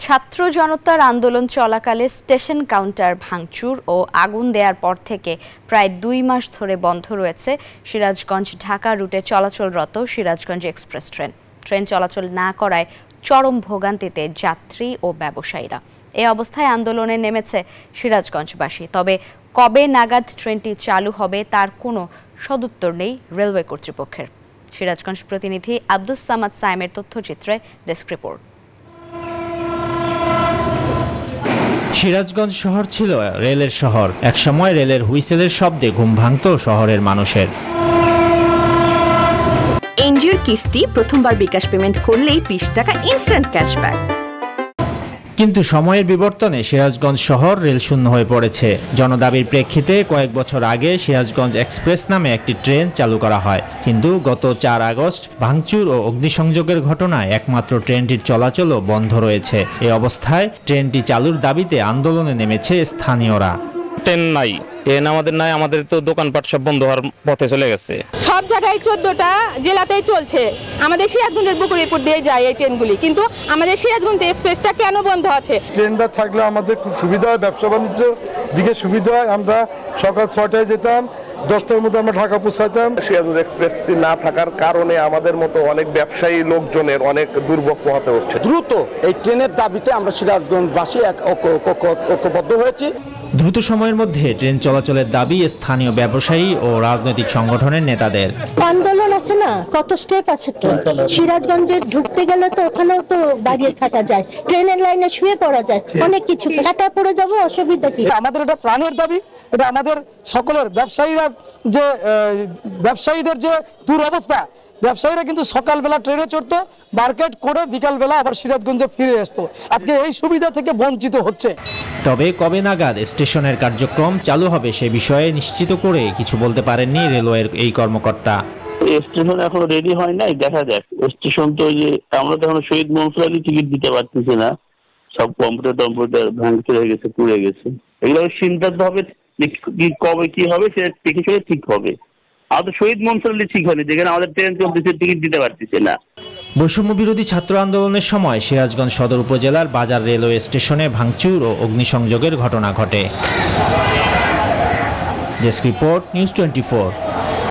ছাত্র জনতার আন্দোলন চলাকালে স্টেশন কাউন্টার ভাঙচুর ও আগুন দেওয়ার পর থেকে প্রায় 2 মাস ধরে বন্ধ রয়েছে সিরাজগঞ্জ ঢাকা রুটে চলাচলরত সিরাজগঞ্জ এক্সপ্রেস ট্রেন। ট্রেন চলাচল না করায় চরম ভোগান্তিতে যাত্রী ও ব্যবসায়ীরা। এই অবস্থায় আন্দোলনে নেমেছে সিরাজগঞ্জবাসী। তবে কবে নাগাদ ট্রেনটি চালু হবে তার কোনো সদুত্তর নেই রেলওয়ে কর্তৃপক্ষের। সিরাজগঞ্জ প্রতিনিধি আব্দুস সামাদ সাইমের তথ্যচিত্রে ডেস্ক রিপোর্ট। সিরাজগঞ্জ শহর ছিল রেলের শহর। একসময় রেলের হুইসেলের শব্দে ঘুম ভাঙত শহরের মানুষের। এনজিওর কিস্তি প্রথমবার বিকাশ পেমেন্ট করলেই 20 টাকা ইনস্ট্যান্ট ক্যাশব্যাক। কিন্তু সময়ের বিবর্তনে সিরাজগঞ্জ শহর রেল শূন্য হয়ে পড়েছে। জনদাবির প্রেক্ষিতে কয়েক বছর আগে সিরাজগঞ্জ এক্সপ্রেস নামে একটি ট্রেন চালু করা হয়, কিন্তু গত 4 আগস্ট ভাঙচুর ও অগ্নিসংযোগের ঘটনায় একমাত্র ট্রেনটির চলাচলও বন্ধ রয়েছে। এই অবস্থায় ট্রেনটি চালুর দাবিতে আন্দোলনে নেমেছে স্থানীয়রা। ট্রেন নাই, ট্রেন আমাদের নাই, আমাদের তো দোকানপাট সব বন্ধ হওয়ার পথে চলে গেছে। সব জায়গায় 14টা জেলাতেই চলছে, আমাদের সিরাজগঞ্জের বুকুরিপুর দিয়ে যায় এই ট্রেনগুলি, কিন্তু আমাদের সিরাজগঞ্জ এক্সপ্রেসটা কেন বন্ধ আছে? ট্রেনটা থাকলে আমাদের খুব সুবিধা হয়, ব্যবসা বাণিজ্য দিকে সুবিধা হয়। আমরা সকাল 6টায় যেতাম, 10টার মধ্যে আমরা ঢাকা পৌঁছাইতাম। সিরাজগঞ্জ এক্সপ্রেসটি না থাকার কারণে আমাদের মতো অনেক ব্যবসায়ী লোকজনের অনেক দুর্ভোগ পোহাতে হচ্ছে। দ্রুত এই ট্রেনের দাবিতে আমরা সিরাজগঞ্জবাসী ঐক্যবদ্ধ হয়েছি। দ্রুত সময়ের মধ্যে ট্রেন চলাচলের দাবি স্থানীয় ব্যবসায়ী ও রাজনৈতিক সংগঠনের নেতাদের। আন্দোলন আছে না, কত স্টেপ আছে তো। সিরাজগঞ্জে ঢুকতে গেলে তো ওখানেও তো দাঁড়িয়ে থাকা যায়, ট্রেনের লাইনে শুয়ে পড়া যায়, অনেক কিছু কাটা পড়ে যাবো, অসুবিধা কি? আমাদের এটা প্রাণের দাবি, এটা আমাদের সকলের ব্যবসায়ীদের যে দুরবস্থা। ব্যবসায়ীরা কিন্তু সকালবেলা ট্রেনে চড়তো, মার্কেট করে বিকালবেলা আবার সিরাজগঞ্জে ফিরে আসতো। আজকে এই সুবিধা থেকে বঞ্চিত হচ্ছে। তবে কবে নাগাদ স্টেশনের কার্যক্রম চালু হবে সে বিষয়ে নিশ্চিত করে কিছু বলতে পারেননি রেলওয়ের এই কর্মকর্তা। স্টেশন এখনো রেডি হয় নাই, দেখা যাক। স্টেশন তো যে আমরা তো এখন শহীদ মনসুর আলী টিকিট দিতে পারতেছি না, সব কম্পিউটার ভাঙতে হয়ে গেছে, পুড়ে গেছে। এগুলো চিন্তাতে হবে, কবে কি হবে সে দেখে শুনে ঠিক হবে। আমাদের শহীদ মনসুর আলী ঠিক হয়নি, যেখানে আমাদের ট্রেন চলতেছে, টিকিট দিতে পারতেছে না। বৈষম্য বিরোধী ছাত্র আন্দোলনের সময় সিরাজগঞ্জ সদর উপজেলার বাজার রেলওয়ে স্টেশনে ভাঙচুর ও অগ্নিসংযোগের ঘটনা ঘটে। Desk report, news 24।